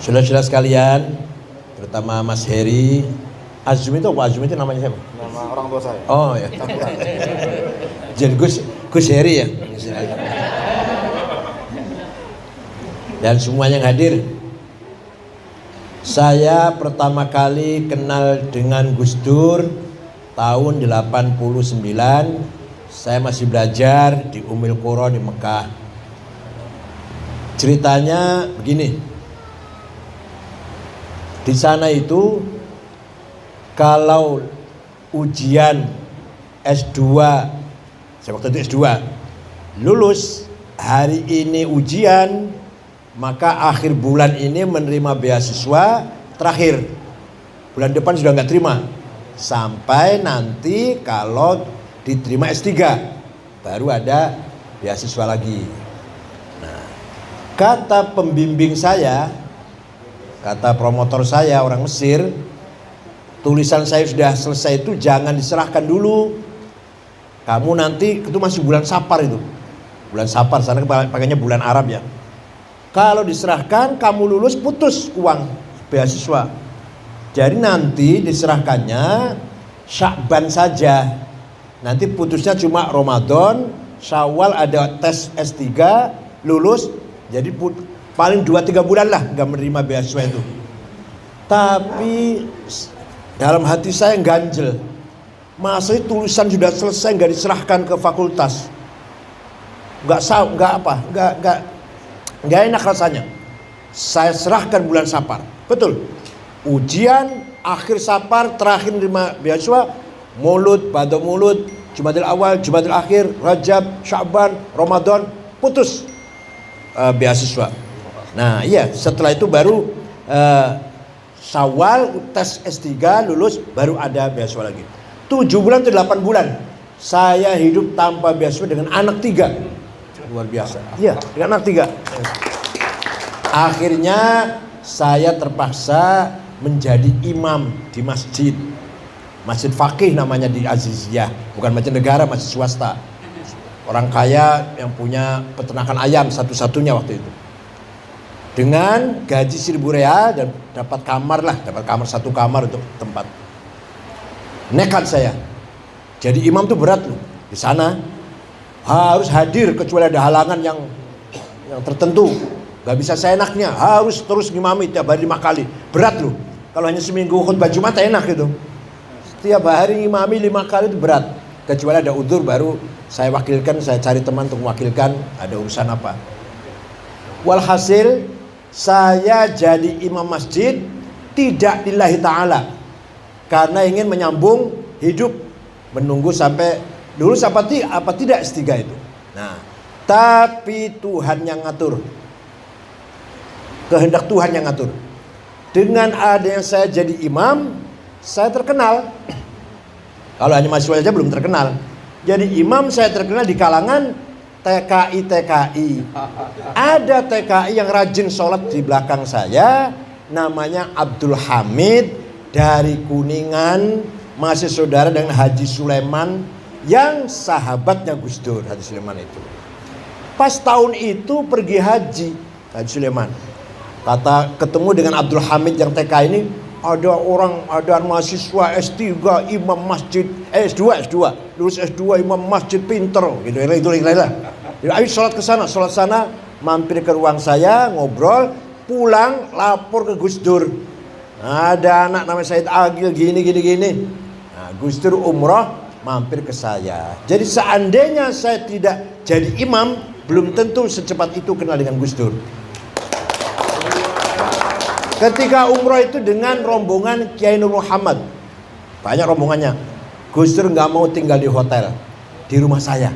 Saudara-saudara sekalian, terutama Mas Heri, Azmi itu apa? Azmi itu namanya siapa? Nama orang tua saya. Oh ya. Jadi Gus Heri ya. Dan semua yang hadir. Saya pertama kali kenal dengan Gus Dur tahun 89. Saya masih belajar di Ummul Qura di Mekah. Ceritanya begini. Di sana itu kalau ujian S2, saya waktu itu S2, lulus hari ini ujian, maka akhir bulan ini menerima beasiswa terakhir. Bulan depan sudah nggak terima. Sampai nanti kalau diterima S3 baru ada beasiswa lagi. Nah, kata pembimbing saya, kata promotor saya orang Mesir, tulisan saya sudah selesai itu jangan diserahkan dulu. Kamu nanti itu masih bulan Safar itu. Bulan Safar sana pakainya bulan Arab ya. Kalau diserahkan kamu lulus putus uang beasiswa. Jadi nanti diserahkannya Sya'ban saja. Nanti putusnya cuma Ramadan, Syawal ada tes S3, lulus jadi paling 2-3 bulan lah gak menerima beasiswa itu. Tapi dalam hati saya ganjel. Masa tulisan sudah selesai gak diserahkan ke fakultas. Gak enak rasanya. Saya serahkan bulan Safar. Betul. Ujian akhir Safar, terakhir menerima beasiswa, Maulud, Badal Maulud, Jumadil Awal, Jumadil Akhir, Rajab, Sya'ban, Ramadan, putus beasiswa. Nah iya, setelah itu baru Syawal tes S3 lulus baru ada beasiswa lagi. 7 bulan atau 8 bulan saya hidup tanpa beasiswa dengan anak 3. Luar biasa. Iya, dengan anak 3. Akhirnya saya terpaksa menjadi imam di masjid. Masjid Faqih namanya di Aziziyah, bukan masjid negara, masjid swasta. Orang kaya yang punya peternakan ayam satu-satunya waktu itu. Dengan gaji 1.000 real dan dapat kamar 1 kamar untuk tempat. Nekat saya. Jadi imam tuh berat loh. Di sana harus hadir kecuali ada halangan yang tertentu. Gak bisa seenaknya, harus terus ngimami tiap hari 5 kali. Berat loh. Kalau hanya seminggu khutbah Jumat enak gitu. Setiap hari ngimami 5 kali itu berat. Kecuali ada udzur baru saya wakilkan, saya cari teman untuk mewakilkan, ada urusan apa. Walhasil saya jadi imam masjid tidak lillahi ta'ala, karena ingin menyambung hidup, menunggu sampai lulus apa tidak S3 itu. Nah, tapi Tuhan yang ngatur, kehendak Tuhan yang ngatur. Dengan adanya saya jadi imam, saya terkenal. Kalau hanya mahasiswa saja belum terkenal. Jadi imam saya terkenal di kalangan TKI. Ada TKI yang rajin sholat di belakang saya, namanya Abdul Hamid dari Kuningan, masih saudara dengan Haji Sulaiman yang sahabatnya Gus Dur. Haji Sulaiman itu pas tahun itu pergi haji, Haji Sulaiman ketemu dengan Abdul Hamid yang TKI ini. Ada mahasiswa S3 imam masjid, S2 lulus S2 imam masjid, pinter gitu, itu lah. Ayo sholat sana, mampir ke ruang saya, ngobrol, pulang lapor ke Gus Dur. Ada anak namanya Said Agil gini. Nah, Gus Dur umroh mampir ke saya. Jadi seandainya saya tidak jadi imam, belum tentu secepat itu kenal dengan Gus Dur. Ketika umroh itu dengan rombongan Kiai Nur Muhammad, banyak rombongannya. Gus Dur nggak mau tinggal di hotel, di rumah saya.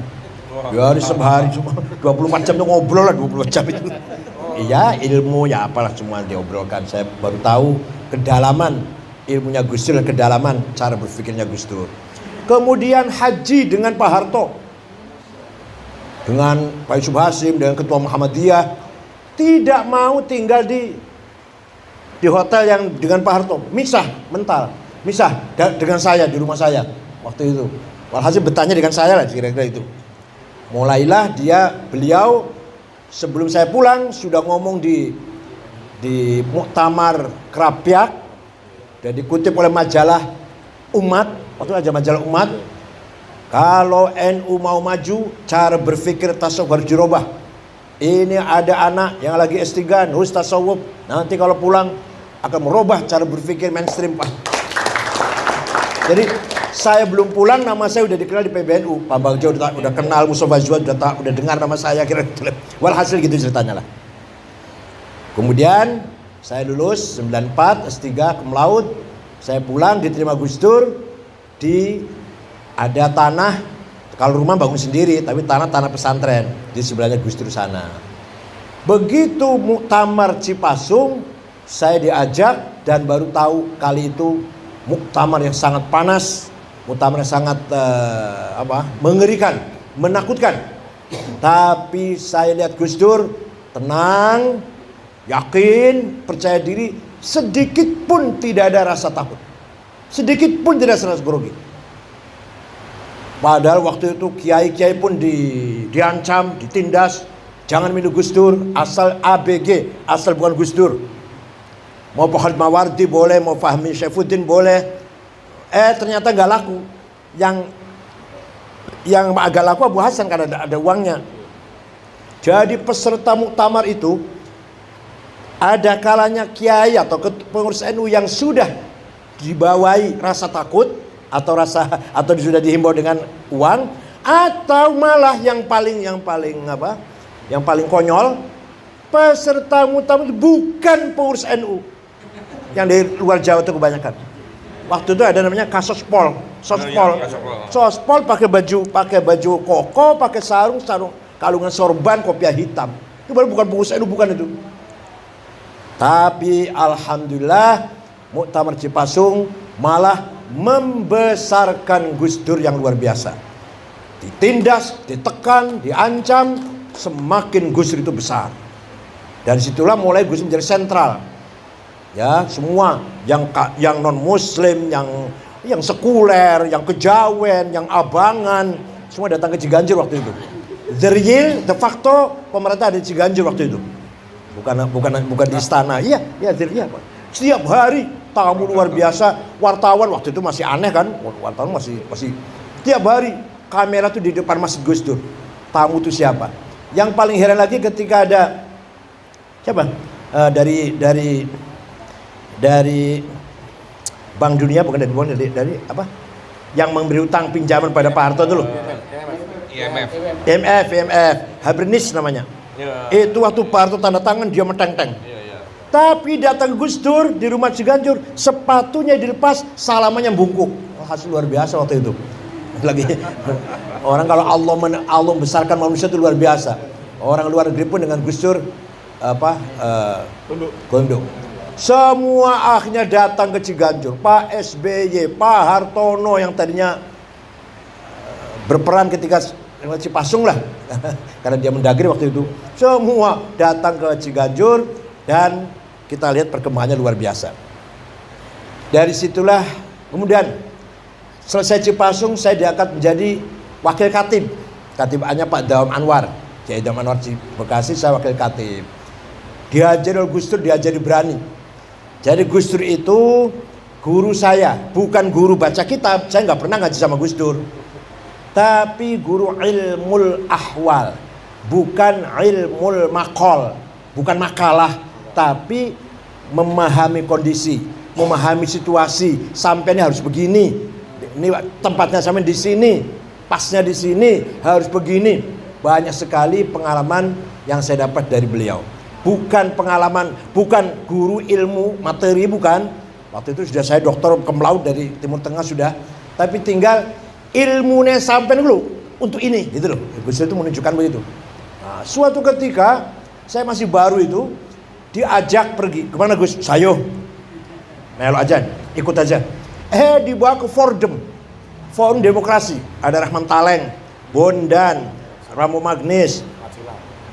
Ya hari sehari cuma 24 jam itu ngobrol lah, 24 jam itu. Iya, ilmu ya apalah semua diobrolkan. Saya baru tahu kedalaman ilmunya Gus Dur dan kedalaman cara berpikirnya Gus Dur. Kemudian haji dengan Pak Harto, dengan Pak Yusuf Hasim, dengan Ketua Muhammadiyah, tidak mau tinggal di hotel yang dengan Pak Harto, misah dengan saya di rumah saya waktu itu. Walhasil bertanya dengan saya lah kira-kira itu. Mulailah beliau sebelum saya pulang sudah ngomong di di Muktamar Krapyak dan dikutip oleh majalah Umat, waktu aja majalah Umat, kalau NU mau maju, cara berpikir tasawuf harus dirubah. Ini ada anak yang lagi S3 nulis tasawuf, nanti kalau pulang akan merubah cara berpikir mainstream, Pak. Jadi saya belum pulang, nama saya udah dikenal di PBNU. Pak Bagja udah kenal, Mustafa Zuhad udah dengar nama saya, kira walhasil gitu ceritanya lah. Kemudian saya lulus 94 S3 cum laude, saya pulang diterima Gus Dur di ada tanah, kalau rumah bangun sendiri, tapi tanah pesantren di sebelahnya Gus Dur sana. Begitu muktamar Cipasung, saya diajak dan baru tahu kali itu muktamar yang sangat panas, muktamar yang sangat mengerikan, menakutkan. Tapi saya lihat Gus Dur tenang, yakin, percaya diri, sedikit pun tidak ada rasa takut, sedikit pun tidak rasa grogi. Padahal waktu itu kiai-kiai pun diancam, ditindas, jangan minum Gus Dur, asal ABG, asal bukan Gus Dur. Mau Pak Khalid Mawardi boleh, mau Fahmi Syaifuddin boleh. Ternyata nggak laku. Yang agak laku Abu Hasan karena ada uangnya. Jadi peserta muktamar itu ada kalanya kiai atau pengurus NU yang sudah dibawahi rasa takut atau sudah dihimbau dengan uang, atau malah yang paling konyol, peserta muktamar bukan pengurus NU. Yang dari luar Jawa itu kebanyakan. Waktu itu ada namanya Sospol pakai baju koko, pakai sarung kalungan sorban, kopiah hitam. Itu baru bukan pengurus NU, bukan itu. Tapi alhamdulillah muktamar Cipasung malah membesarkan Gus Dur yang luar biasa. Ditindas, ditekan, diancam, semakin Gus Dur itu besar. Dan situlah mulai Gus Dur menjadi sentral. Ya, semua yang non muslim, yang sekuler, yang kejawen, yang abangan, semua datang ke Ciganjur waktu itu. De facto pemerintah ada di Ciganjur waktu itu. Bukan di istana. Iya, Pak. Setiap hari tamu luar biasa, wartawan waktu itu masih aneh kan? Wartawan masih setiap hari kamera tuh di depan Masjid Gus Dur. Tamu itu siapa? Yang paling heran lagi ketika ada siapa? Dari Bank Dunia, bukan dari apa? Yang memberi utang pinjaman pada Pak Harto dulu. IMF, Habernis namanya. Itu waktu Pak Harto tanda tangan dia meteng-teng. Tapi datang Gus Dur di rumah Ciganjur, sepatunya dilepas, salamannya bungkuk. Hasil luar biasa waktu itu. Lagi orang kalau Allah besarkan manusia itu luar biasa. Orang luar negeri pun dengan Gus Dur tunduk. Semua akhirnya datang ke Ciganjur. Pak SBY, Pak Hartono yang tadinya berperan ketika Cipasung lah, karena dia mendagri waktu itu. Semua datang ke Ciganjur dan kita lihat perkembangannya luar biasa. Dari situlah kemudian selesai Cipasung, saya diangkat menjadi wakil katib. Katibannya Pak Dawam Anwar, Kiai Dawam Anwar Bekasi, saya wakil katib. Diajari oleh Gus Dur, diajari berani. Jadi Gus Dur itu guru saya, bukan guru baca kitab. Saya nggak pernah ngaji sama Gus Dur, tapi guru ilmul ahwal, bukan ilmul maqal, bukan makalah, tapi memahami kondisi, memahami situasi. Sampainya harus begini, ini tempatnya sampai di sini, pasnya di sini, harus begini. Banyak sekali pengalaman yang saya dapat dari beliau. Bukan pengalaman, bukan guru ilmu materi, bukan. Waktu itu sudah saya doktor cum laude dari Timur Tengah sudah, tapi tinggal ilmunya sampai dulu untuk ini, gitu loh. Gus Dur itu menunjukkan begitu. Nah, suatu ketika saya masih baru itu diajak pergi kemana Gus? Sayo, melo aja, ikut aja. Dibawa ke Forum Demokrasi. Ada Rahman Taleng, Bondan, Ramo Magnis,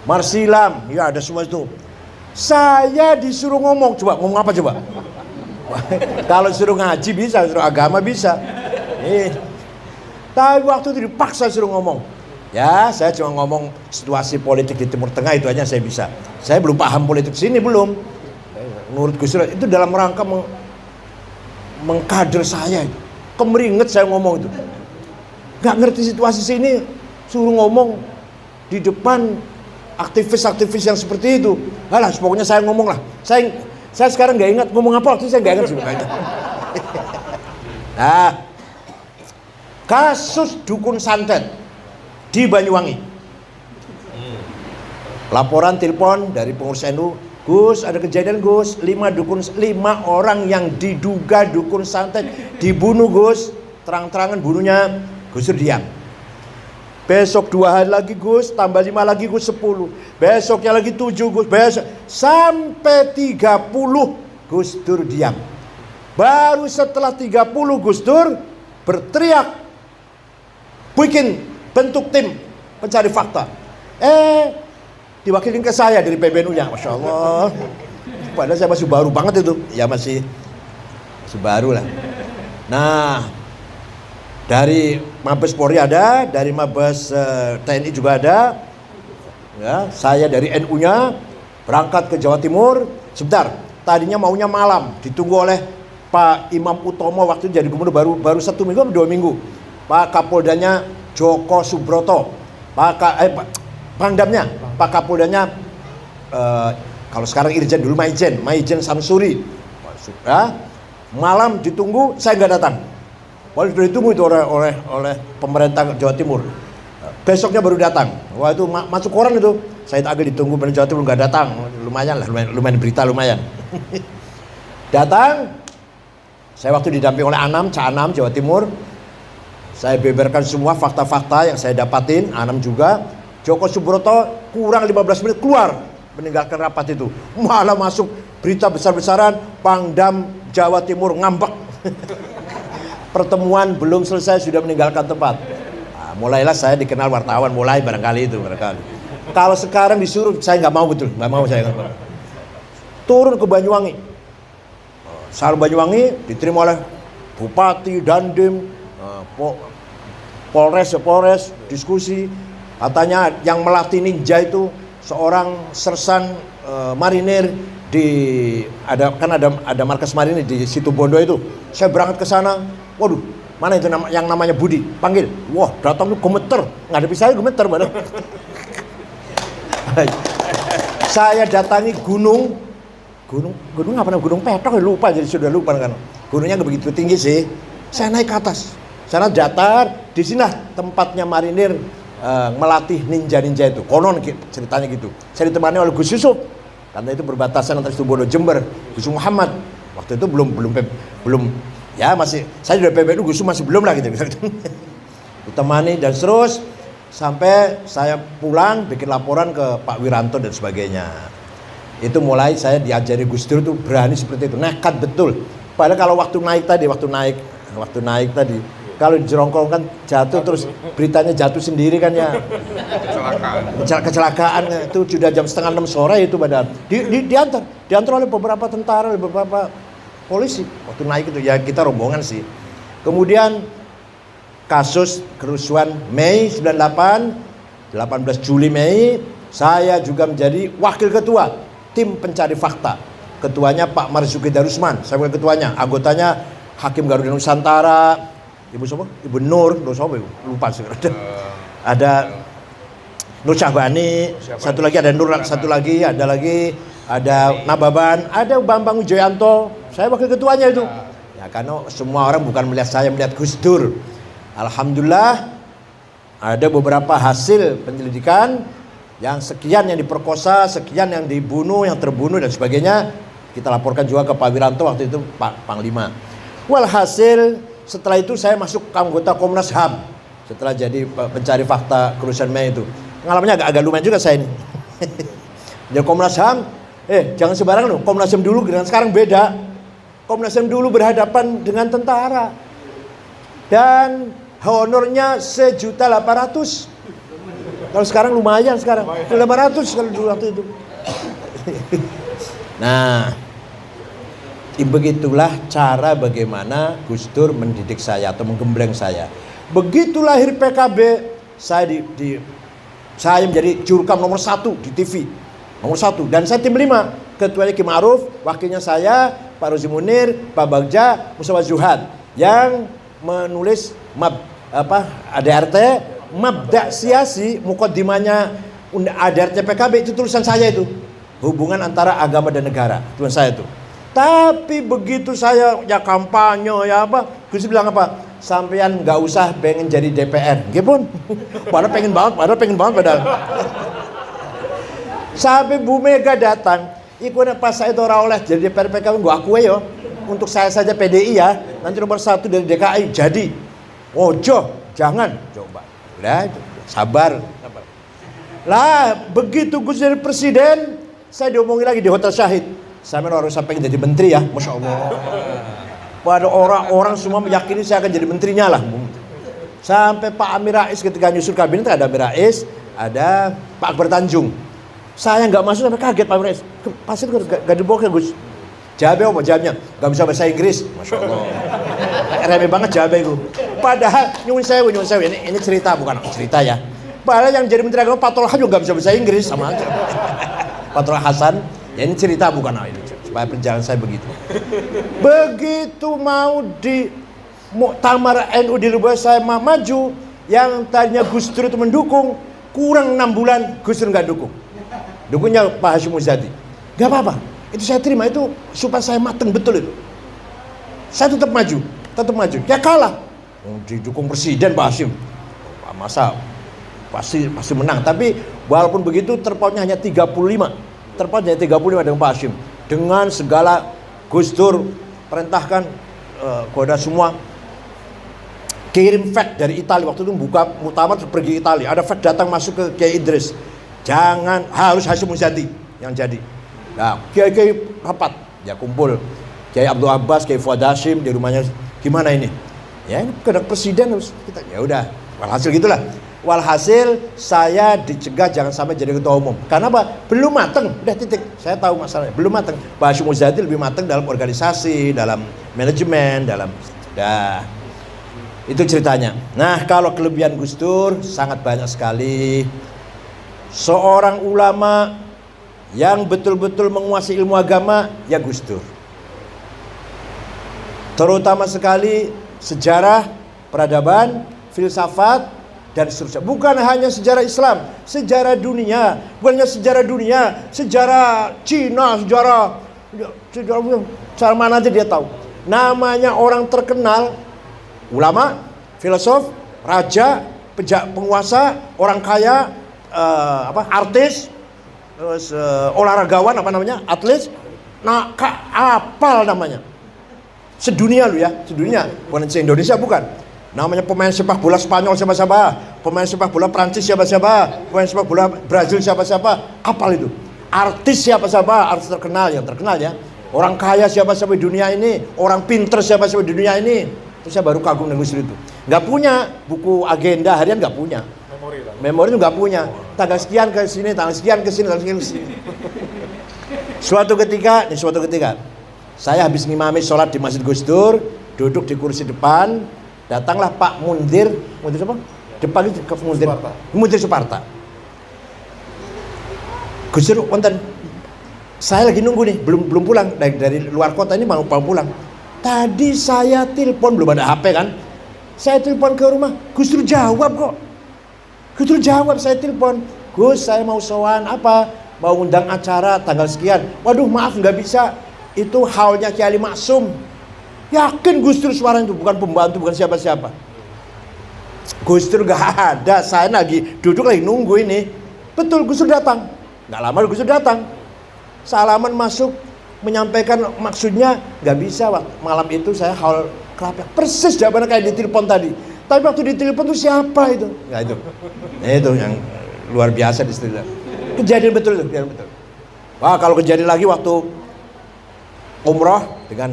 Marsilam, ya ada semua itu. Saya disuruh ngomong apa coba? Kalau suruh ngaji bisa, suruh agama bisa. Tapi waktu itu dipaksa suruh ngomong. Ya, saya cuma ngomong situasi politik di Timur Tengah, itu aja saya bisa. Saya belum paham politik sini, belum. nurut Gus Dur itu dalam rangka mengkader saya itu. Kemeringet saya ngomong itu. Gak ngerti situasi sini, suruh ngomong di depan aktivis-aktivis yang seperti itu. Alah, pokoknya saya ngomong lah. Saya sekarang gak ingat ngomong apa waktu itu, saya gak ingat sebenarnya. Nah, kasus dukun santet di Banyuwangi. Laporan telepon dari pengurus NU, Gus, ada kejadian Gus, 5 orang yang diduga dukun santet dibunuh Gus. Terang-terangan bunuhnya, Gus Dur diam. Besok 2 hari lagi Gus, tambah 5 lagi Gus 10. Besoknya lagi 7 Gus, besok sampai 30 Gus Dur diam. Baru setelah 30 Gus Dur berteriak, bikin bentuk tim pencari fakta. Diwakilin ke saya dari PBNU-nya, Masya Allah. Padahal saya masih baru banget itu. Ya masih baru lah. Nah, dari Mabes Polri ada, dari Mabes TNI juga ada. Ya, saya dari NU-nya berangkat ke Jawa Timur. Sebentar, tadinya maunya malam, ditunggu oleh Pak Imam Utomo waktu jadi gubernur baru 1 minggu atau 2 minggu. Pak Kapoldanya Joko Subroto, Pangdamnya, Pak Kapoldanya kalau sekarang Irjen dulu Maijen Samsuri. Malam ditunggu, saya nggak datang. Walau sudah ditunggu itu oleh pemerintah Jawa Timur. Besoknya baru datang. Wah itu masuk koran itu. Saya agak ditunggu pemerintah Jawa Timur nggak datang. Lumayan lah, lumayan berita lumayan. Datang. Saya waktu didamping oleh Cak Anam Jawa Timur. Saya beberkan semua fakta-fakta yang saya dapatin. Anam juga. Joko Subroto kurang 15 menit keluar meninggalkan rapat itu. Malah masuk berita besar-besaran, Pangdam Jawa Timur ngambek. Pertemuan belum selesai sudah meninggalkan tempat. Nah, mulailah saya dikenal wartawan, mulai barangkali itu. Kalau sekarang disuruh, saya nggak mau betul, nggak mau saya. Turun ke Banyuwangi. Sal Banyuwangi diterima oleh Bupati, Dandim, Polres, diskusi. Katanya yang melatih ninja itu seorang sersan marinir ada markas marinir di Situbondo itu. Saya berangkat ke sana. Waduh, mana itu yang namanya Budi? Panggil. Wah, datang tuh gemeter. Ngadepi saya gemeter badan. Saya datangi gunung apa namanya? Gunung Petok, lupa jadi sudah lupa kan. Gunungnya nggak begitu tinggi sih. Saya naik ke atas. Sana datar, di sini tempatnya marinir melatih ninja-ninja itu. Konon ceritanya gitu. Saya ditemani oleh Gus Yusuf. Karena itu berbatasan antara Situbondo Jember. Gus Muhammad. Waktu itu belum ya masih, saya sudah PBNU, Gus masih belum lah gitu. Ditemani dan terus sampai saya pulang bikin laporan ke Pak Wiranto dan sebagainya. Itu mulai saya diajari Gus Dur tuh berani seperti itu, nekat betul. Padahal kalau waktu naik tadi, kalau jerongkongkan jatuh terus beritanya jatuh sendiri kan ya. Kecelakaan itu sudah jam 5:30 sore itu padahal. Diantar oleh beberapa tentara, beberapa polisi. Waktu naik itu ya kita rombongan sih. Kemudian kasus kerusuhan Mei 98, 18 Juli Mei, saya juga menjadi wakil ketua tim pencari fakta. Ketuanya Pak Marzuki Darusman, saya bukan ketuanya. Anggotanya Hakim Garuda Nusantara, Ibu siapa? Ibu Nur siapa Ibu? Lupa sih. Ada Nur Syahbani, satu lagi ada Nababan, ada Bambang Wijoyanto. Saya wakil ketuanya itu. Ya karena semua orang bukan melihat saya, melihat Gus Dur. Alhamdulillah ada beberapa hasil penyelidikan yang sekian yang diperkosa, sekian yang dibunuh, yang terbunuh dan sebagainya. Kita laporkan juga ke Pak Wiranto waktu itu Pak Panglima. Walhasil setelah itu saya masuk anggota Komnas HAM. Setelah jadi pencari fakta kerusuhan Mei itu. Pengalamannya agak lumayan juga saya ini. Jadi Komnas HAM, jangan sembarangan loh. Komnas HAM dulu dengan sekarang beda. Komnas HAM dulu berhadapan dengan tentara. Dan honornya 1.800.000. Kalau sekarang lumayan sekarang. 800 kalau dulu waktu itu. Nah, begitulah cara bagaimana Gus Dur mendidik saya atau menggembleng saya. Begitu lahir PKB, saya menjadi jurkam nomor 1 di TV. Nomor 1 dan saya tim 5. ketuanya Ki Ma'ruf, wakilnya saya, Pak Rozi Munir, Pak Bagja, Mustafa Zuhad yang menulis ADRT Mabda' Siyasi, mukaddimahnya ADRT PKB, itu tulisan saya itu. Hubungan antara agama dan negara, tulisan saya itu. Tapi begitu saya ya kampanye ya apa, Gus bilang apa? Sampean nggak usah pengen jadi DPR, gimana? Padahal pengen padahal. Sampai Bu Mega datang, ikut pas saya itu orang oleh jadi DPR PKB, gue akui yo. Untuk saya saja PDI ya, nanti nomor 1 dari DKI jadi. Ojo, jangan coba. Udah, sabar. Lah, begitu Gus jadi presiden, saya diomongin lagi di Hotel Syahid. Saya harus sampai jadi menteri ya, Masya Allah. Pada orang-orang semua meyakini saya akan jadi menterinya lah. Sampai Pak Amir Rais ketika nyusul kabinet, ada Amir Rais, ada Pak Akbar Tanjung. Saya nggak masuk sampai kaget Pak Amir Rais. Pasti gak dibawa ke Gus. Jabe apa jawabnya? Gak bisa bahasa Inggris, Masya Allah. Remeh banget jabe itu. Padahal nyuwun sewu ini cerita bukan cerita ya. Padahal yang jadi menteri agama Fathul juga gak bisa bahasa Inggris, sama aja. Fathul Hasan. Ya ini cerita bukan ini, supaya perjalanan saya begitu. Begitu mau di Muktamar NU di Lubuk saya maju, yang tadinya Gus Dur itu mendukung, kurang 6 bulan Gus Dur nggak dukung. Dukungnya Pak Hashim Muzadi. Gak apa-apa, itu saya terima, itu supaya saya mateng betul itu. Saya tetap maju. Ya kalah. Didukung presiden Pak Hashim. Masa pasti menang, tapi walaupun begitu terpautnya hanya 35. Terpautnya 35 dengan Pak Hashim. Dengan segala Gus Dur perintahkan kepada semua kirim fax dari Italia. Waktu itu buka muktamar pergi Italia. Ada fax datang masuk ke Kiai Idris. Jangan, harus Hashim Muzadi yang jadi. Nah, Kiai rapat, ya kumpul. Kiai Abdul Abbas, Kiai Fuad Hashim di rumahnya. Gimana ini? Ya ini kena presiden harus kita. Ya udah, walhasil gitulah. Walhasil saya dicegah jangan sampai jadi ketua umum. Karena apa? Belum mateng. Udah titik. Saya tahu masalahnya. Belum mateng. Pak Hashim Muzadi lebih mateng dalam organisasi, dalam manajemen, dalam itu ceritanya. Nah, kalau kelebihan Gus Dur sangat banyak sekali. Seorang ulama yang betul-betul menguasai ilmu agama ya Gus Dur. Terutama sekali sejarah, peradaban, filsafat, dan seterusnya. Bukan hanya sejarah Islam, sejarah dunia. Bukan hanya sejarah dunia, sejarah Cina, sejarah mana aja dia tahu. Namanya orang terkenal, ulama, filosof, raja, penguasa, orang kaya, artis, terus olahragawan atlet. Nah, apal namanya. Sedunia lu ya, sedunia. Bukan se-Indonesia bukan. Namanya pemain sepak bola Spanyol siapa-siapa, pemain sepak bola Prancis siapa-siapa, pemain sepak bola Brazil siapa-siapa, apal itu. Artis siapa-siapa, artis terkenal ya. Orang kaya siapa-siapa di dunia ini, orang pinter siapa-siapa di dunia ini. Terus saya baru kagum dengan Gus Dur itu. Nggak punya buku agenda harian, nggak punya. Memori itu nggak punya. Tanggal sekian ke sini, tanggal sekian ke sini, tanggal sekian ke sini. Suatu ketika, saya habis ngimami sholat di Masjid Gus Dur, duduk di kursi depan. Datanglah Pak Mundir apa? Depan itu ke Mundir Suparta. Gus Dur, wonten. Saya lagi nunggu nih, belum pulang dari luar kota ini mau pulang. Tadi saya telepon, belum ada HP kan? Saya telepon ke rumah, Gus Dur jawab kok. Gus Dur jawab, saya telepon. Gus, saya mau sowan apa? Mau undang acara tanggal sekian. Waduh, maaf nggak bisa. Itu haulnya Kiai Ali Maksum. Yakin Gus Dur suaranya itu bukan pembantu, bukan siapa-siapa. Gus Dur gak ada, saya lagi duduk lagi nunggu ini. Betul Gus Dur datang. Gak lama Gus Dur datang. Salaman masuk, menyampaikan maksudnya, gak bisa. Malam itu saya haul kelapa. Persis jawabannya kayak di telepon tadi. Tapi waktu di telepon itu siapa itu? Nah itu. Itu yang luar biasa di situ. Kejadian betul itu, kejadian betul. Wah, kalau kejadian lagi waktu umroh dengan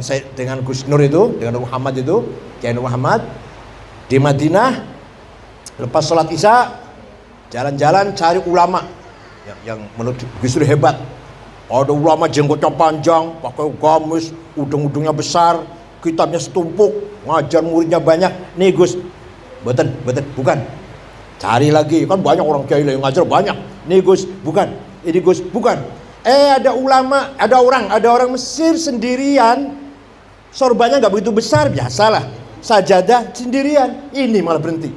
Gus Nur itu, dengan Nur Muhammad itu, Kiai Nur Muhammad di Madinah, lepas sholat Isya, jalan-jalan cari ulama yang menurut Gus Dur hebat. Ada ulama jenggotnya panjang, pakai gamis, udung-udungnya besar, kitabnya setumpuk, ngajar muridnya banyak. Nih Gus, bukan. Cari lagi, kan banyak orang kiai yang ngajar banyak. Nih Gus, bukan. Ini Gus, bukan. Ada ulama, ada orang Mesir sendirian, sorbannya nggak begitu besar, biasalah, sajadah sendirian, ini malah berhenti.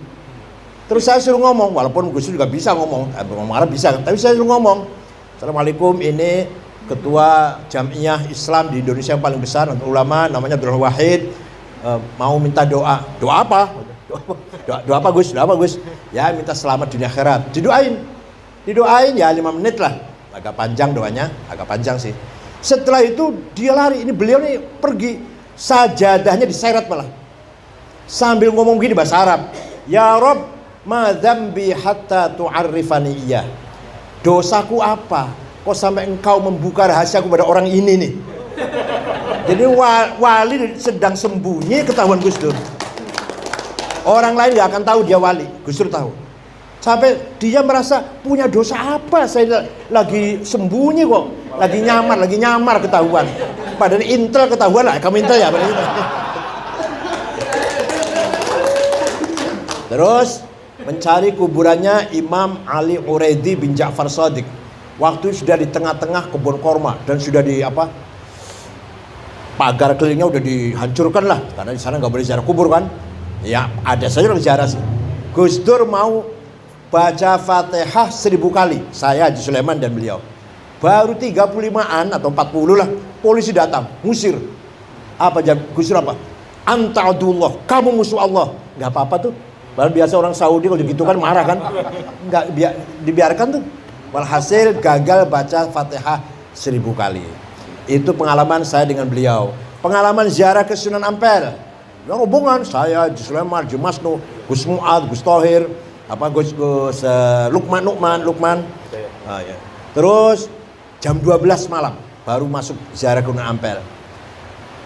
Terus saya suruh ngomong, walaupun Gus Dur juga bisa ngomong Arab bisa, tapi saya suruh ngomong, Assalamualaikum, ini ketua Jamiah Islam di Indonesia yang paling besar untuk ulama, namanya Abdul Wahid, mau minta doa. Doa apa? Doa apa Gus? Doa apa Gus? Ya minta selamat dunia akhirat. Didoain ya 5 menit lah. Agak panjang doanya, agak panjang sih. Setelah itu dia lari, ini beliau nih pergi, sajadahnya diseret malah. Sambil ngomong gini bahasa Arab, Ya Rob, ma dzambi hatta tu'arrifani iya. Dosaku apa? Kok sampai engkau membuka rahasiaku pada orang ini nih? Jadi wali sedang sembunyi ketahuan Gus Dur. Orang lain gak akan tahu dia wali, Gus Dur tahu. Sampai dia merasa punya dosa apa? Saya lagi sembunyi kok, lagi nyamar ketahuan. Padahal intel ketahuan lah, kamu intel ya. Terus mencari kuburannya Imam Ali Uraidi bin Ja'far Shadiq. Waktu sudah di tengah-tengah kebun korma dan sudah di pagar kelilingnya udah dihancurkan lah, karena di sana nggak boleh ziarah kubur kan. Ya ada saja orang ziarah sih. Gus Dur mau baca Fatihah 1000 kali, saya Haji Sulaiman dan beliau. Baru 35-an atau 40 lah, polisi datang, ngusir. Apa Gus Dur apa? Anta adullah, kamu musuh Allah. Nggak apa-apa tuh. Baru biasa orang Saudi kalau gitu kan marah kan. Nggak dibiarkan tuh. Walhasil gagal baca Fatihah 1000 kali. Itu pengalaman saya dengan beliau. Pengalaman ziarah ke Sunan Ampel. Ya hubungan saya, Haji Sulaiman, Haji Masnu, Gus Mu'ad, Gus Thohir, Gus Lukman. Ya. Terus jam 12 malam baru masuk ziarah ke Sunan Ampel.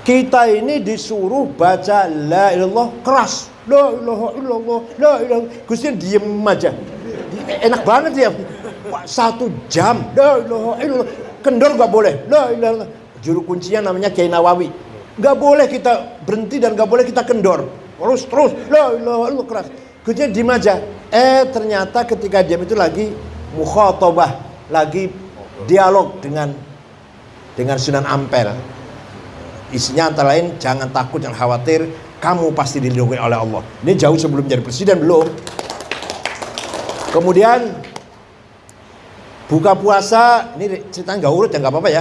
Kita ini disuruh baca la ilallah keras. La ilaha illallah, la ilaha. Gusnya diem aja. Enak banget ya. 1 jam. La ilaha illallah. Kendor nggak boleh. La ilaha. Juru kuncinya namanya Kiai Nawawi. Nggak boleh kita berhenti dan nggak boleh kita kendor. Terus. La ilaha illallah keras. Gusnya diem aja. Ternyata ketika diam itu lagi mukhatabah, lagi dialog dengan Sunan Ampel. Isinya antara lain, jangan takut, jangan khawatir, kamu pasti dilindungi oleh Allah. Ini jauh sebelum jadi presiden belum. Kemudian buka puasa, ini ceritanya nggak urut ya, nggak apa-apa ya.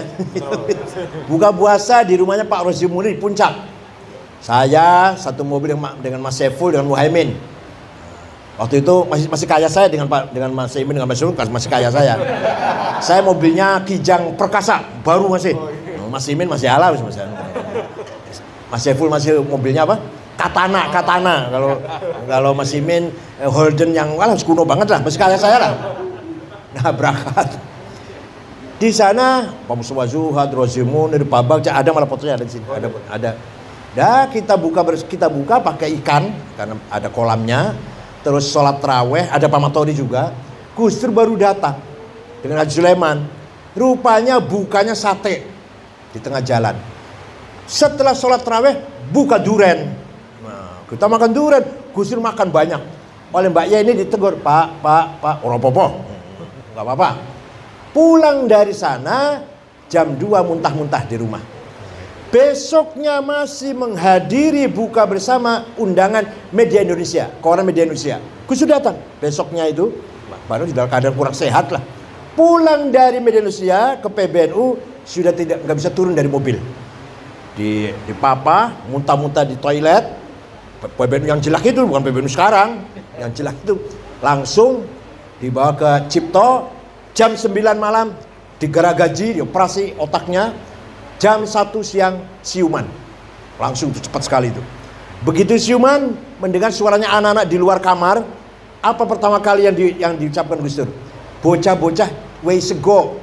Buka puasa di rumahnya Pak Rozi Muni di Puncak. Saya satu mobil dengan Mas Saiful, dengan Muhaimin. Waktu itu masih kaya saya dengan Mas Saiful, dengan Mas Saiful masih kaya saya. Saya mobilnya Kijang Perkasa, baru masih. Mas Imin masih halal, Mas Saiful masih mobilnya apa? Katana. Kalau Mas Imin Holden yang kuno banget lah, masih kaya saya lah. Nah berangkat di sana Pak Mustafa Zuhad, Rozimun, Pak Bang, ada malah fotonya ada di sini, ada. Dah kita buka pakai ikan karena ada kolamnya. Terus sholat taraweh, ada Pak Matodi juga. Gus Dur baru datang dengan Haji Sulaiman. Rupanya bukanya sate di tengah jalan. Setelah sholat taraweh buka duren. Nah, kita makan duren. Gus Dur makan banyak. Oleh Mbak Ya ini ditegur, Pak, orang popo, nggak apa-apa. Pulang dari sana jam 2 muntah-muntah di rumah. Besoknya masih menghadiri buka bersama undangan media Indonesia, koran media Indonesia. Gus Dur datang. Besoknya itu baru dalam keadaan kurang sehat lah. Pulang dari media Indonesia ke PBNU sudah nggak bisa turun dari mobil. Di papa, muntah-muntah di toilet. PBNU yang jelek itu bukan PBNU sekarang, yang jelek itu langsung dibawa ke Cipto. Jam 9 malam digeragaji, dioperasi otaknya. Jam 1 siang siuman. Langsung itu cepat sekali itu. Begitu siuman, mendengar suaranya anak-anak di luar kamar. Apa pertama kali yang diucapkan Gus Dur? Bocah-bocah, way sego.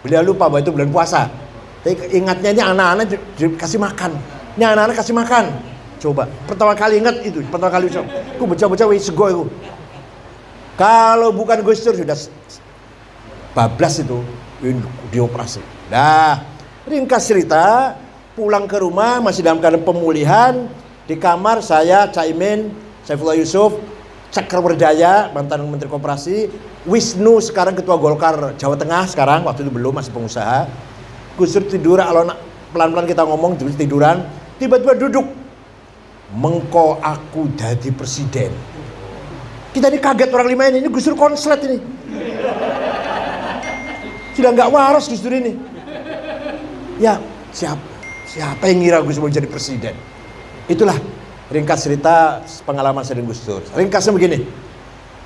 Beliau lupa bahwa itu bulan puasa. Tapi ingatnya ini anak-anak dikasih makan. Ini anak-anak kasih makan. Coba, pertama kali ingat itu, pertama kali ucap. Ku bocah-bocah way sego itu. Kalau bukan Gus Dur sudah bablas itu dioperasi. Dah. Ringkas cerita, pulang ke rumah masih dalam keadaan pemulihan. Di kamar saya, Caimin, Saifullah Yusuf, Cakrawardaya, mantan Menteri Koperasi, Wisnu sekarang Ketua Golkar Jawa Tengah sekarang, waktu itu belum, masih pengusaha. Gus Dur tidur, kalau pelan-pelan kita ngomong tiduran, tiba-tiba duduk, mengko aku jadi presiden. Kita ini kaget orang lima ini Gus Dur konslet ini. Sudah nggak waras Gus Dur ini. Ya siapa yang ngira Gus Dur mau jadi presiden? Itulah ringkas cerita pengalaman saya dengan Gus Dur. Ringkasnya begini,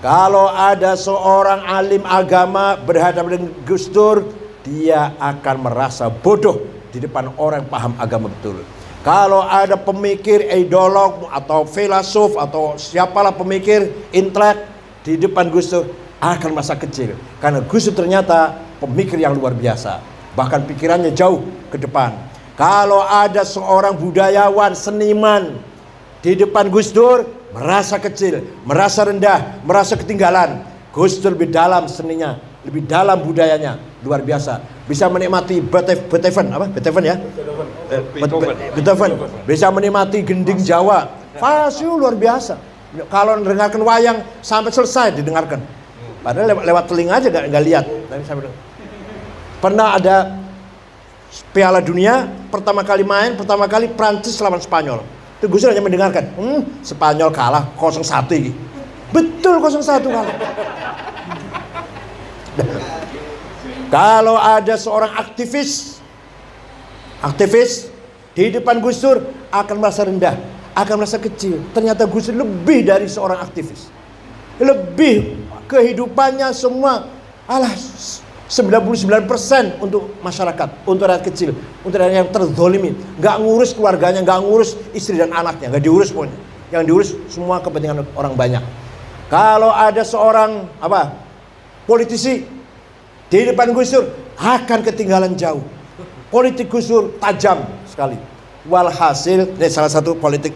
kalau ada seorang alim agama berhadapan dengan Gus Dur, dia akan merasa bodoh di depan orang yang paham agama betul. Kalau ada pemikir, ideolog atau filosof atau siapalah pemikir, intelek di depan Gus Dur, akan merasa kecil. Karena Gus Dur ternyata pemikir yang luar biasa, bahkan pikirannya jauh ke depan. Kalau ada seorang budayawan, seniman di depan Gus Dur, merasa kecil, merasa rendah, merasa ketinggalan. Gus Dur lebih dalam seninya, lebih dalam budayanya, luar biasa. Bisa menikmati Beethoven ya? Beethoven. Bisa menikmati gending Jawa. Fasih luar biasa. Kalau mendengarkan wayang sampai selesai didengarkan. Padahal lewat telinga aja nggak lihat. Pernah ada Piala Dunia, pertama kali Prancis lawan Spanyol. Itu Gus Dur hanya mendengarkan, Spanyol kalah 0-1 ini. Betul 0-1 kalah. Kalau ada seorang aktivis di depan Gus Dur akan merasa rendah, akan merasa kecil. Ternyata Gus Dur lebih dari seorang aktivis. Lebih kehidupannya semua 99% untuk masyarakat, untuk rakyat kecil, untuk rakyat yang terzolimi, nggak ngurus keluarganya, nggak ngurus istri dan anaknya, nggak diurus pokoknya. Yang diurus semua kepentingan orang banyak. Kalau ada seorang politisi di depan Gus Dur akan ketinggalan jauh. Politik Gus Dur tajam sekali. Walhasil, ini salah satu politik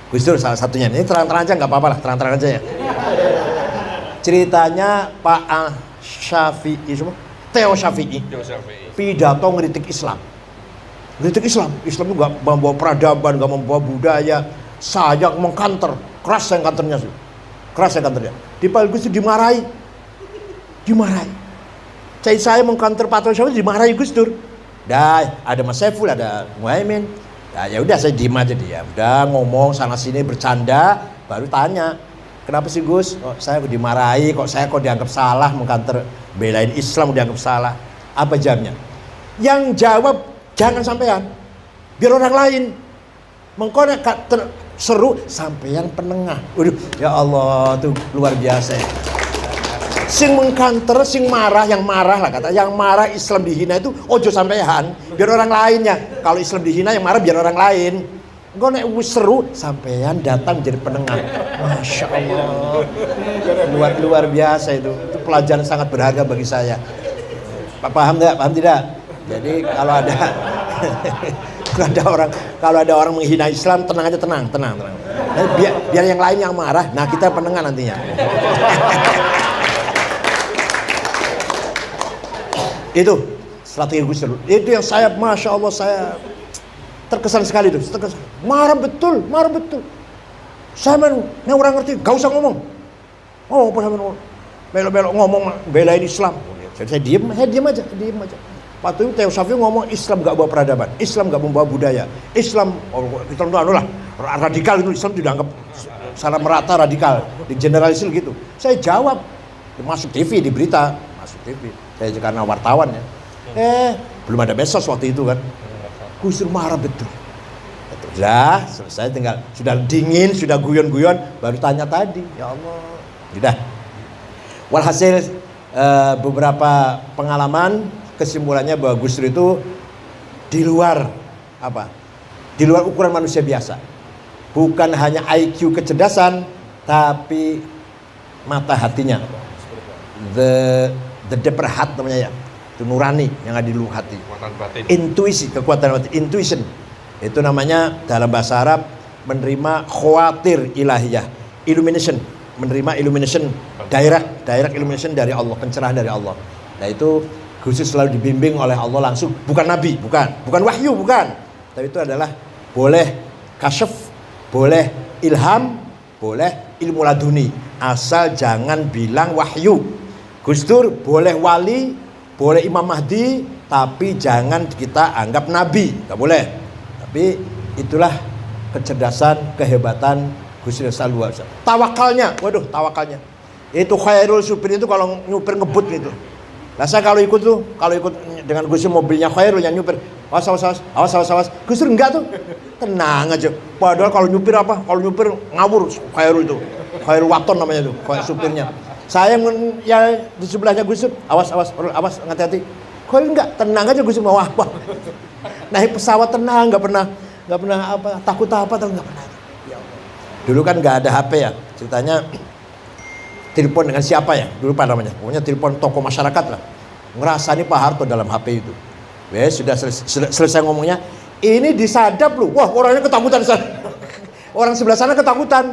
Gus Dur salah satunya. Ini terang-terang aja nggak apa-apa lah, terang-terang aja ya. Ceritanya Pak Theo Syafi'i pidato ngeritik Islam. Islam itu gak membawa peradaban, gak membawa budaya. Saya mengkanter, keras yang kanternya. Di Pak Gus Dur dimarahi. Saya mengkanter Pak Theo Syafi'i dimarahi Gus Dur. Dah, ada Mas Saiful, ada Muhaimin. Ya udah saya diem aja dia. Udah ngomong sana sini bercanda, baru tanya. Kenapa sih Gus? Saya dimarahi, saya dianggap salah mengkanter belain Islam dianggap salah. Apa jawabnya? Yang jawab jangan sampean, biar orang lain. Mengkona seru sampean penengah. Waduh, ya Allah tuh luar biasa. Sing mengkanter, sing marah, yang marah lah kata, yang marah Islam dihina itu ojo sampean, biar orang lainnya. Kalau Islam dihina yang marah biar orang lain. Engkau nek seru sampean datang jadi penengah. Masya Allah, luar biasa itu pelajaran sangat berharga bagi saya. Paham tidak? Jadi kalau ada orang menghina Islam, tenang aja, tenang. Biar yang lain yang marah. Nah kita penengah nantinya. Itu strategi Gus Dur. Itu yang saya, masya Allah, saya terkesan sekali itu. Marah betul. Saya orang ngerti, gak usah ngomong. Oh, belok-belok ngomong belain Islam. Saya diem aja. Waktu itu Theo Syafi'i ngomong Islam gak bawa peradaban, Islam gak membawa budaya, Islam radikal itu, Islam dianggap salah merata radikal, di generalisir gitu. Saya jawab, masuk TV, di berita, masuk TV. Saya karena wartawan ya. Belum ada medsos waktu itu kan. Gus Dur marah betul. Sudah selesai, tinggal sudah dingin, sudah guyon-guyon, baru tanya tadi. Ya Allah. Sudah. Walhasil beberapa pengalaman, kesimpulannya bahwa Gus Dur itu di luar ukuran manusia biasa. Bukan hanya IQ kecerdasan, tapi mata hatinya. The deeper heart namanya ya. Itu nurani yang ada di lubuk hati. Intuisi, kekuatan hati, intuition. Itu namanya dalam bahasa Arab menerima khawatir ilahiyah, illumination, menerima illumination, direct illumination dari Allah, pencerahan dari Allah. Nah itu khusus selalu dibimbing oleh Allah langsung, bukan nabi, bukan wahyu, bukan. Tapi itu adalah boleh kasyaf, boleh ilham, boleh ilmu laduni, asal jangan bilang wahyu. Gus Dur boleh wali, boleh Imam Mahdi, tapi jangan kita anggap nabi, nggak boleh. Tapi itulah kecerdasan, kehebatan Gus Dur luar biasa. Tawakalnya, waduh tawakalnya. Itu Khairul supir itu kalau nyupir ngebut gitu. Nah saya kalau ikut dengan Gus Dur mobilnya Khairul yang nyupir, awas. Gus Dur enggak tuh, tenang aja. Padahal kalau nyupir ngawur Khairul itu, Khairul Waton namanya tuh, supirnya. Saya ya di sebelahnya Gus Dur, awas hati-hati. Khairul enggak, tenang aja Gus Dur mau apa. Naik pesawat tenang, nggak pernah takut nggak pernah. Ya Allah. Dulu kan nggak ada HP ya, ceritanya. Telepon dengan siapa ya? Dulu apa namanya? Pokoknya telepon tokoh masyarakat lah. Ngerasani Pak Harto dalam HP itu. Sudah selesai ngomongnya. Ini disadap loh. Wah orangnya ketakutan sana. Orang sebelah sana ketakutan.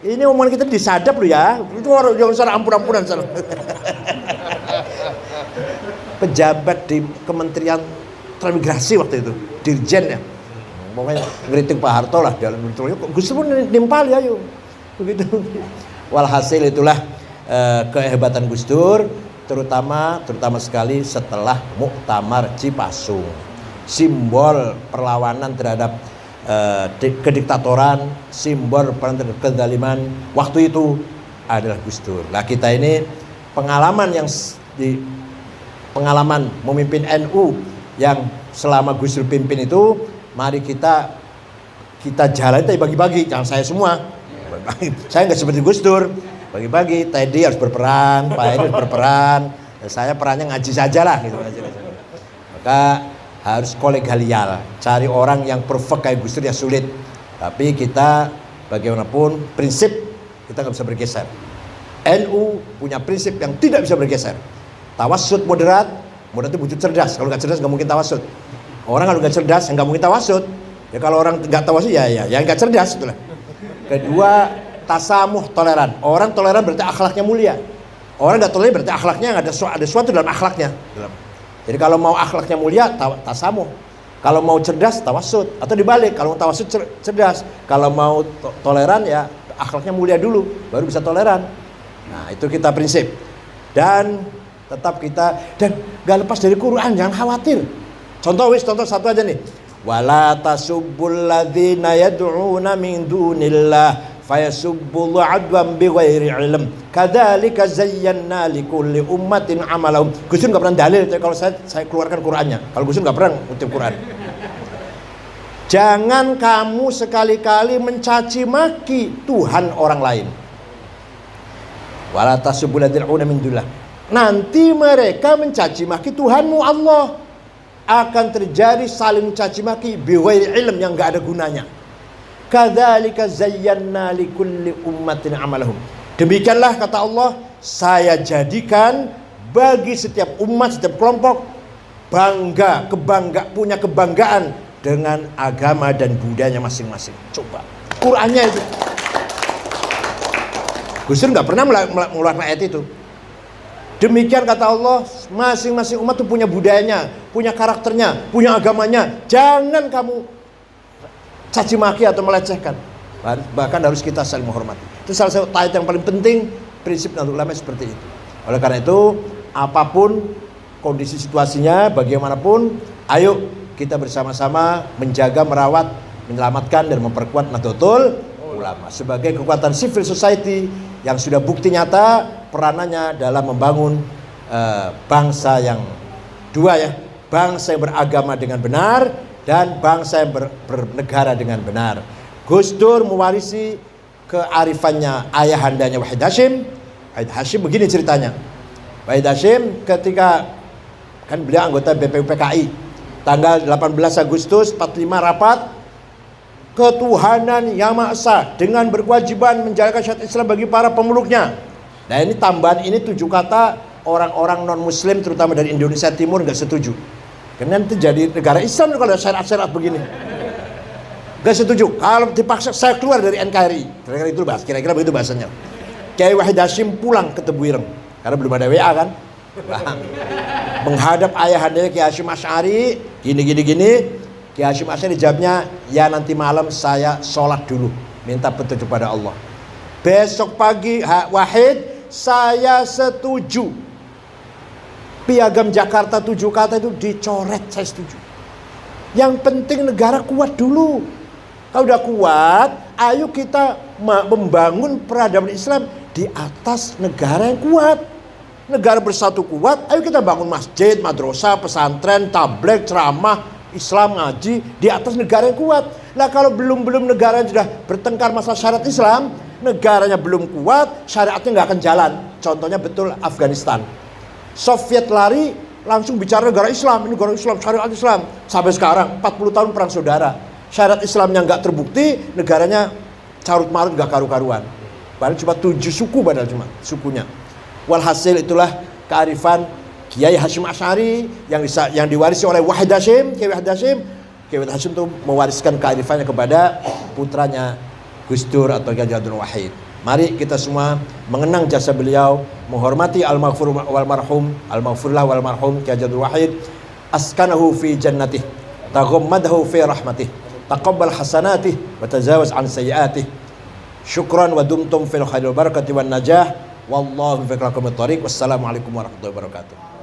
Ini omongan kita disadap loh ya. Itu orang jangan sana ampun-ampunan sana. Pejabat di Kementerian Transmigrasi waktu itu, Dirjen ya. Pokoknya ngeritik Pak Harto lah dalam bentuknya. Gus Dur pun nimpal ya yuk. Begitu. Walhasil itulah kehebatan Gus Dur, terutama sekali setelah Muktamar Cipasung. Simbol perlawanan terhadap kediktatoran, simbol terhadap kezaliman waktu itu adalah Gus Dur. Nah kita ini pengalaman memimpin NU yang selama Gus Dur pimpin itu, mari kita jalan tapi bagi-bagi, jangan saya semua. Saya nggak seperti Gus Dur, bagi-bagi. Teddy harus berperan, Pak Edi harus berperan, saya perannya ngaji saja lah gitu. Maka harus kolegial, cari orang yang perfect kayak Gus Dur ya sulit. Tapi kita bagaimanapun prinsip kita nggak bisa bergeser. NU punya prinsip yang tidak bisa bergeser. Tawassut moderat itu butuh cerdas. Kalau nggak cerdas nggak mungkin tawassut. Orang kalau nggak cerdas nggak mungkin tawassut. Ya kalau orang nggak tawassut ya nggak cerdas itulah. Kedua, tasamuh, toleran. Orang toleran berarti akhlaknya mulia. Orang nggak toleran berarti akhlaknya ada sesuatu dalam akhlaknya. Jadi kalau mau akhlaknya mulia, tasamuh. Kalau mau cerdas, tawassut. Atau dibalik, kalau mau tawassut cerdas. Kalau mau toleran ya akhlaknya mulia dulu, baru bisa toleran. Nah itu kita prinsip. Dan tetap kita dan gak lepas dari Quran, jangan khawatir. Contoh satu aja nih. Wala tasubbul ladzina yad'una min dunillah fayasubbul adwan bighairi ilm kadzalika zayyana likulli ummatin amalahum. Gus Dur enggak pernah dalil kalau saya keluarkan Qur'annya. Kalau Gus Dur enggak pernah ngutip Quran. Jangan kamu sekali-kali mencaci maki Tuhan orang lain. Wala tasubbul ladzina yad'una min dunillah. Nanti mereka mencaci maki Tuhanmu Allah. Akan terjadi saling caci maki bighairi ilm yang enggak ada gunanya. Kadzalika zayyana likulli ummatin amalahum. Demikianlah kata Allah, saya jadikan bagi setiap umat, setiap kelompok punya kebanggaan dengan agama dan budayanya masing-masing. Coba Qur'annya itu. Gus Dur enggak pernah mengeluarkan ayat itu. Demikian kata Allah, masing-masing umat itu punya budayanya, punya karakternya, punya agamanya. Jangan kamu caci maki atau melecehkan. Bahkan harus kita saling menghormati. Itu salah satu ayat yang paling penting, prinsip Nahdlatul Ulama seperti itu. Oleh karena itu, apapun kondisi situasinya, bagaimanapun, ayo kita bersama-sama menjaga, merawat, menyelamatkan dan memperkuat Nahdlatul Ulama sebagai kekuatan civil society yang sudah bukti nyata peranannya dalam membangun bangsa yang dua ya, bangsa yang beragama dengan benar dan bangsa yang bernegara dengan benar. Gus Dur mewarisi kearifannya ayahandanya Wahid Hasyim. Wahid Hasyim begini ceritanya. Wahid Hasyim ketika kan beliau anggota BPUPKI, tanggal 18 Agustus 45 rapat ketuhanan yang Maha Esa dengan berkewajiban menjalankan syariat Islam bagi para pemeluknya. Nah ini tambahan ini 7 kata orang-orang non muslim terutama dari Indonesia Timur nggak setuju. Karena nanti jadi negara Islam kalau ada syariat-syariat begini. Nggak setuju. Kalau dipaksa saya keluar dari NKRI. Kira-kira begitu bahasanya. Kiai Wahid Hasyim pulang ke Tebuireng karena belum ada WA kan. Menghadap ayahandanya Kiai Hasyim Asy'ari gini. Kiai Hasyim Asy'ari jawabnya, ya nanti malam saya sholat dulu minta petunjuk pada Allah. Besok pagi Wahid, saya setuju Piagam Jakarta 7 kata itu dicoret, saya setuju. Yang penting negara kuat dulu. Kalau udah kuat, ayo kita membangun peradaban Islam di atas negara yang kuat. Negara bersatu kuat, ayo kita bangun masjid, madrasah, pesantren, tabligh, ceramah, Islam, ngaji di atas negara yang kuat. Nah kalau belum negara yang sudah bertengkar masalah syariat Islam, negaranya belum kuat, syariatnya nggak akan jalan. Contohnya betul Afghanistan. Soviet lari, langsung bicara negara Islam, ini negara Islam, syariat Islam. Sampai sekarang 40 tahun perang saudara, syariat Islamnya nggak terbukti, negaranya carut marut nggak karu-karuan. Padahal cuma 7 suku, padahal cuma sukunya. Walhasil itulah kearifan Kiai Hasyim Asy'ari yang diwarisi oleh Wahid Hasyim. Kiai Wahid Hasyim itu mewariskan kearifannya kepada putranya Gus Dur atau Kiai Abdul Wahid. Mari kita semua mengenang jasa beliau, menghormati al-maghfur wal marhum, al-maghfurlah wal marhum Kiai Abdul Wahid. Askanahu fi jannatih, taghammadahu fi rahmatih, taqabbal hasanatih wa tajawaz an sayyiatih. Syukran wa dumtum fil khairil barakati wan najah. Wallahu fi aqwamit thariq. Wassalamualaikum warahmatullahi wabarakatuh.